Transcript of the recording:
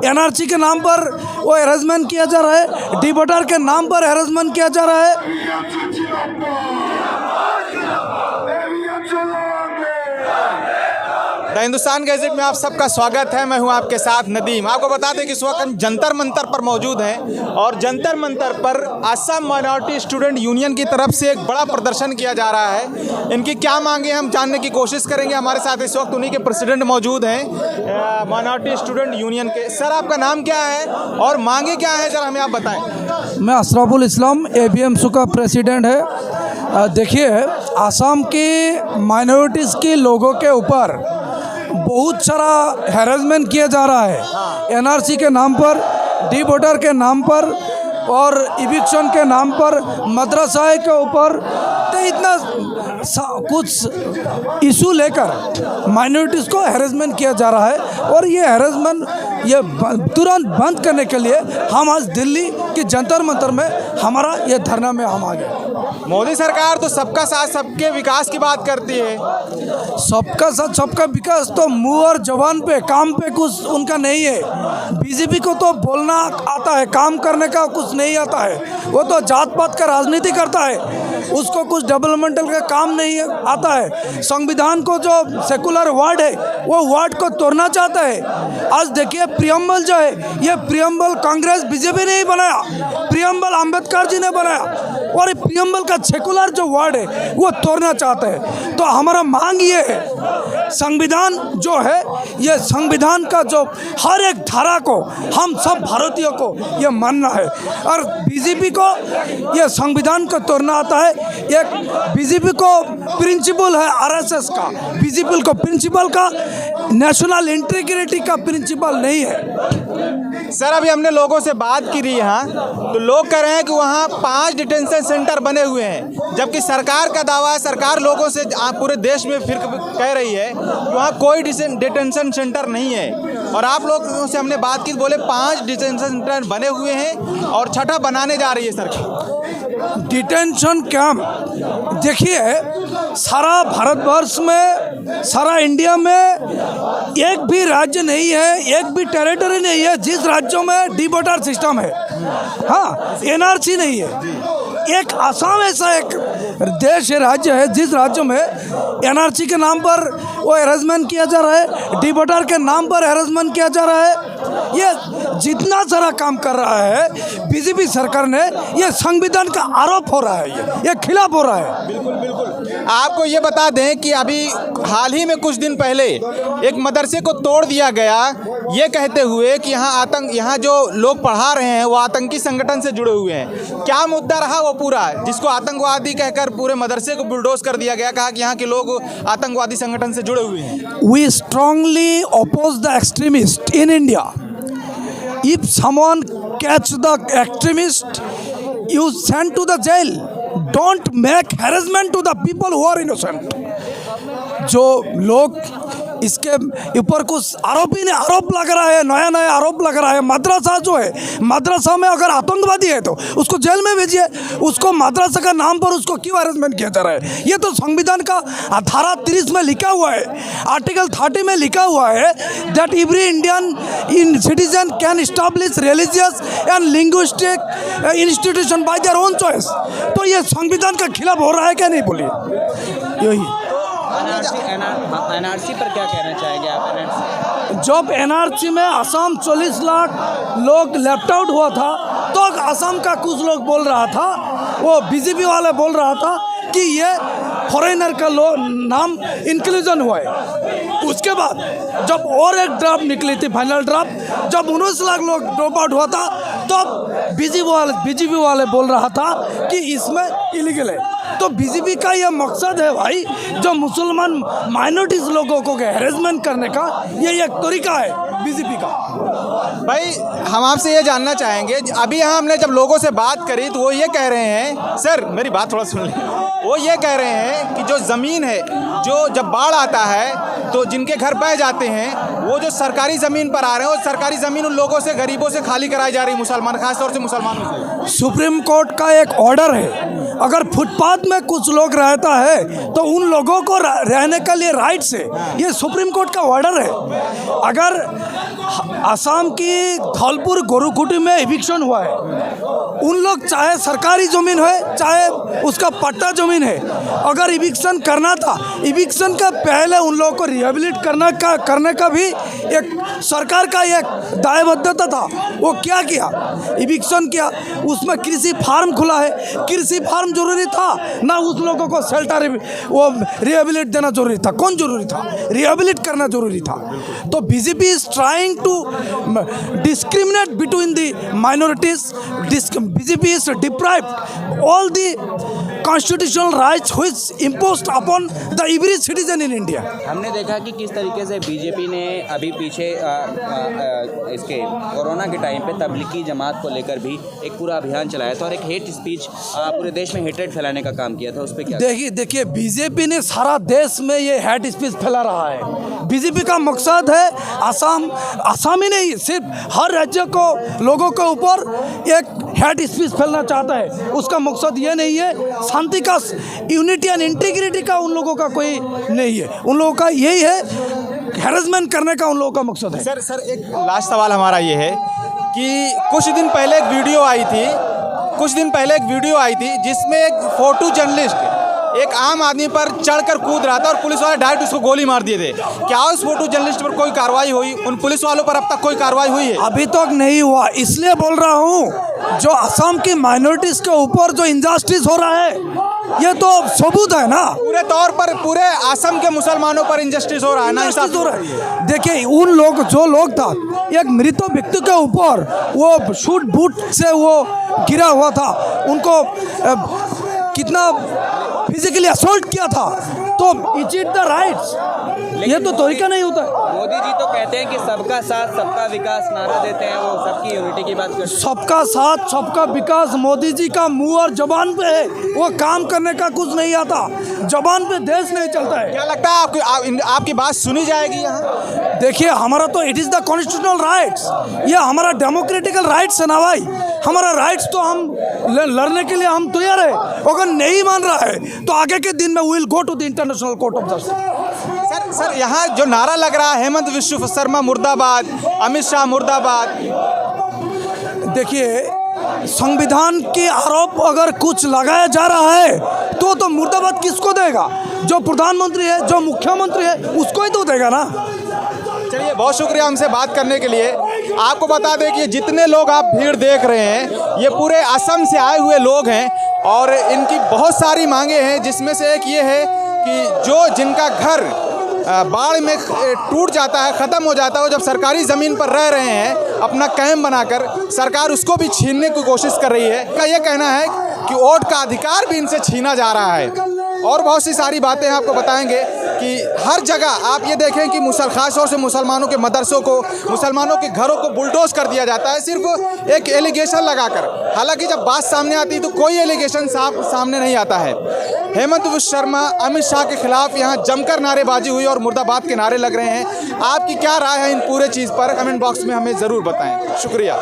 NRC के नाम पर वो हैरेसमेंट किया जा रहा है, डिबोटर के नाम पर हैरेसमेंट किया जा रहा है। द हिंदुस्तान गैजेट में आप सबका स्वागत है। मैं हूं आपके साथ नदीम। आपको बता दें कि इस वक्त हम जंतर मंतर पर मौजूद हैं और जंतर मंतर पर असम माइनॉरिटी स्टूडेंट यूनियन की तरफ से एक बड़ा प्रदर्शन किया जा रहा है। इनकी क्या मांगे हम जानने की कोशिश करेंगे। हमारे साथ इस वक्त उन्हीं के प्रेसिडेंट मौजूद हैं माइनॉरिटी स्टूडेंट यूनियन के। सर, आपका नाम क्या है और मांगे क्या है, जरा हमें आप बताएं। मैं अशरफुल इस्लाम ABMSU का प्रेसिडेंट है। देखिए, आसाम की माइनॉरिटीज़ के लोगों के ऊपर बहुत सारा हैरेसमेंट किया जा रहा है। एनआरसी के नाम पर, डिबोटर के नाम पर और इविक्शन के नाम पर, मदरसा के ऊपर, तो इतना कुछ इशू लेकर माइनॉरिटीज़ को हैरेसमेंट किया जा रहा है। और ये हैरेसमेंट ये तुरंत बंद करने के लिए हम आज दिल्ली के जंतर मंतर में हमारा ये धरना में हम आ गए। मोदी सरकार तो सबका साथ सबके विकास की बात करती है। सबका साथ सबका विकास तो मुंह और जबान पे, काम पे कुछ उनका नहीं है। बीजेपी को तो बोलना आता है, काम करने का कुछ नहीं आता है। वो तो जात पात का राजनीति करता है, उसको कुछ डेवलपमेंटल का काम नहीं आता है। संविधान को जो सेकुलर वर्ड है वो वर्ड को तोड़ना चाहता है। आज देखिए, प्रियम्बल जो है, ये प्रियम्बल कांग्रेस बीजेपी ने ही बनाया, प्रियम्बल अंबेडकर जी ने बनाया और प्रियम्बल का सेकुलर जो वर्ड है वो तोड़ना चाहते हैं। तो हमारा मांग ये है, संविधान जो है, ये संविधान का जो हर एक धारा को हम सब भारतीयों को ये मानना है। और बीजेपी को ये संविधान को तोड़ना आता है। एक बीजेपी को प्रिंसिपल है RSS का, बीजेपी को प्रिंसिपल का नेशनल इंटीग्रिटी का प्रिंसिपल नहीं है। सर, अभी हमने लोगों से बात की रही यहाँ, तो लोग कह रहे हैं कि वहाँ 5 डिटेंशन सेंटर बने हुए हैं, जबकि सरकार का दावा है, सरकार लोगों से पूरे देश में फिर कह रही है कि वहाँ कोई डिटेंशन सेंटर नहीं है। और आप लोगों से हमने बात की तो बोले 5 डिटेंशन सेंटर बने हुए हैं और छठा बनाने जा रही है सरकार। डिटेंशन कैंप, देखिए, सारा भारतवर्ष में, सारा इंडिया में एक भी राज्य नहीं है, एक भी टेरिटरी नहीं है जिस राज्यों में डिबोटर सिस्टम है। हाँ, एनआरसी नहीं है। एक असम ऐसा एक देश है, राज्य है, जिस राज्य में एनआरसी के नाम पर वो हैरेसमेंट किया जा रहा है, डिबोटर के नाम पर हैरेसमेंट किया जा रहा है। ये जितना सारा काम कर रहा है बीजेपी सरकार ने, ये संविधान का आरोप हो रहा है, ये खिलाफ हो रहा है। बिल्कुल बिल्कुल। आपको ये बता दें कि अभी हाल ही में कुछ दिन पहले एक मदरसे को तोड़ दिया गया, ये कहते हुए कि यहाँ जो लोग पढ़ा रहे हैं वो आतंकी संगठन से जुड़े हुए हैं। क्या मुद्दा रहा वो पूरा, जिसको आतंकवादी कहकर पूरे मदरसे को बुलडोज कर दिया गया, कहा कि यहाँ के लोग आतंकवादी संगठन से जुड़े हुए हैं। We strongly oppose the extremists in India. If someone catch the extremist, you send to the jail. Don't make harassment to the people who are innocent. जो लोग इसके ऊपर कुछ आरोप लग रहा है, नया नया आरोप लग रहा है। मदरसा जो है, मदरसा में अगर आतंकवादी है तो उसको जेल में भेजिए। उसको मदरसा का नाम पर उसको क्यों हैरेसमेंट किया जा रहा है? ये तो संविधान का धारा 30 में लिखा हुआ है, आर्टिकल 30 में लिखा हुआ है that every Indian citizen can establish religious and linguistic institution bye their own choice. तो ये संविधान का खिलाफ हो रहा है क्या? नहीं, बोलिए। यही एनआरसी पर क्या कहना चाहेंगे आप? जब एनआरसी में असम 40 लाख लोग लेफ्ट आउट हुआ था, तो असम का कुछ लोग बोल रहा था, वो बीजेपी वाले बोल रहा था कि ये फॉरेनर का नाम इंक्लूजन हुआ है। उसके बाद जब और एक ड्राफ्ट निकली थी, फाइनल ड्राफ्ट, जब 19 लाख लोग ड्रॉप आउट हुआ था, तब बीजेपी वाले बोल रहा था कि इसमें इलीगल है। तो बीजेपी का यह मकसद है भाई, जो मुसलमान माइनॉरिटीज लोगों को हैरेसमेंट करने का ये एक तरीका है बीजेपी का। भाई, हम आपसे ये जानना चाहेंगे, अभी यहाँ हमने जब लोगों से बात करी तो वो ये कह रहे हैं, सर मेरी बात थोड़ा सुन लें, वो ये कह रहे हैं कि जो ज़मीन है, जो जब बाढ़ आता है तो जिनके घर बह जाते हैं, वो जो सरकारी ज़मीन पर आ रहे हैं, वो सरकारी ज़मीन उन लोगों से, गरीबों से खाली कराई जा रही है, मुसलमान, खासतौर से मुसलमानों से। सुप्रीम कोर्ट का एक ऑर्डर है, अगर फुटपाथ में कुछ लोग रहता है तो उन लोगों को रहने के लिए राइट्स है। ये सुप्रीम कोर्ट का ऑर्डर है। अगर असम की धौलपुर गोरुकुटी में इविक्शन हुआ है। उन लोग चाहे सरकारी ज़मीन है चाहे उसका पट्टा ज़मीन है, अगर इविक्शन करना था, इविक्शन का पहले उन लोगों को रिहेबिलिट करने का भी एक सरकार का एक दायबद्धता था। वो क्या किया? इविक्शन किया। उसमें कृषि फार्म खुला है, कृषि फार्म जरूरी था ना? उस लोगों को शेल्टर वो रिहेबिलिट देना जरूरी था? कौन जरूरी था? रिहेबिलिट करना जरूरी था। तो BJP is trying to discriminate between the minorities. BJP is deprived all the constitutional rights which imposed upon the every citizen in India. हमने देखा कि किस तरीके से बीजेपी ने अभी पीछे इसके कोरोना के टाइम पे तबलीगी जमात को लेकर भी एक पूरा अभियान चलाया था और एक हेट स्पीच पूरे देश में हेटेड फैलाने का काम किया था। उस पर क्या? देखिए बीजेपी ने सारा देश में ये हेट स्पीच फैला रहा है। बीजेपी का मकसद है असम ही नहीं, सिर्फ हर राज्य को लोगों के ऊपर एक हेट स्पीच फैलना चाहता है। उसका मकसद ये नहीं है, शांति का, यूनिटी एंड इंटीग्रिटी का उन लोगों का कोई नहीं है। उन लोगों का यही है, हैरेसमेंट करने का उन लोगों का मकसद है। सर एक लास्ट सवाल हमारा ये है कि कुछ दिन पहले एक वीडियो आई थी जिसमें एक फोटो जर्नलिस्ट एक आम आदमी पर चढ़कर कूद रहा था और पुलिस वाले डायरेक्ट उसको गोली मार दिए थे। क्या उस फोटो जर्नलिस्ट पर कोई कार्रवाई हुई? उन पुलिस वालों पर अब तक कोई कार्रवाई हुई है? अभी तक नहीं हुआ। इसलिए बोल रहा हूँ, जो असम की माइनॉरिटीज के ऊपर जो इंजस्टिस हो रहा है, ये तो सबूत है ना। पूरे तौर पर पूरे असम के मुसलमानों पर इंजस्टिस हो रहा है ना? इंजस्टिस हो रहा है। देखिए उन लोग जो लोग था, एक मृत व्यक्ति के ऊपर वो शूट बूट से वो गिरा हुआ था, उनको कितना फिजिकली असॉल्ट किया था, तो इट इज द राइट्स। ये तो तरीका नहीं होता है। मोदी जी तो कहते हैं कि सबका साथ सबका विकास नारा देते हैं, वो सबकी यूनिटी की बात करते हैं। सबका साथ सबका विकास मोदी जी का मुंह और जबान पे है, वो काम करने का कुछ नहीं आता। जबान पे देश नहीं चलता है। क्या लगता है आपकी बात सुनी जाएगी यहाँ? देखिए हमारा तो it is the constitutional rights, ये हमारा डेमोक्रेटिकल राइट्स है ना भाई। हमारा राइट्स तो हम लड़ने के लिए हम तैयार है। अगर नहीं मान रहा है तो आगे के दिन में will go to the international court of justice. Sir यहाँ जो नारा लग रहा है, हेमंत विश्व शर्मा मुर्दाबाद, अमित शाह मुर्दाबाद। देखिए संविधान के आरोप अगर कुछ लगाया जा रहा है तो मुर्दाबाद किसको देगा? जो प्रधानमंत्री है, जो मुख्यमंत्री है, उसको ही तो देगा ना। चलिए बहुत शुक्रिया हमसे बात करने के लिए। आपको बता दें कि जितने लोग आप भीड़ देख रहे हैं ये पूरे असम से आए हुए लोग हैं और इनकी बहुत सारी मांगे हैं, जिसमें से एक ये है कि जिनका घर बाढ़ में टूट जाता है, ख़त्म हो जाता है, वो जब सरकारी ज़मीन पर रह रहे हैं अपना कैंप बनाकर, सरकार उसको भी छीनने की कोशिश कर रही है। का ये कहना है कि वोट का अधिकार भी इनसे छीना जा रहा है और बहुत सी सारी बातें आपको बताएंगे कि हर जगह आप ये देखें कि खास तौर से मुसलमानों के मदरसों को, मुसलमानों के घरों को बुलडोज कर दिया जाता है सिर्फ एक एलिगेशन लगाकर। हालांकि जब बात सामने आती है तो कोई एलिगेशन सामने नहीं आता है। हेमंत विश्व शर्मा, अमित शाह के खिलाफ यहाँ जमकर नारेबाजी हुई और मुर्दाबाद के नारे लग रहे हैं। आपकी क्या राय है इन पूरे चीज़ पर? कमेंट बॉक्स में हमें ज़रूर बताएं। शुक्रिया।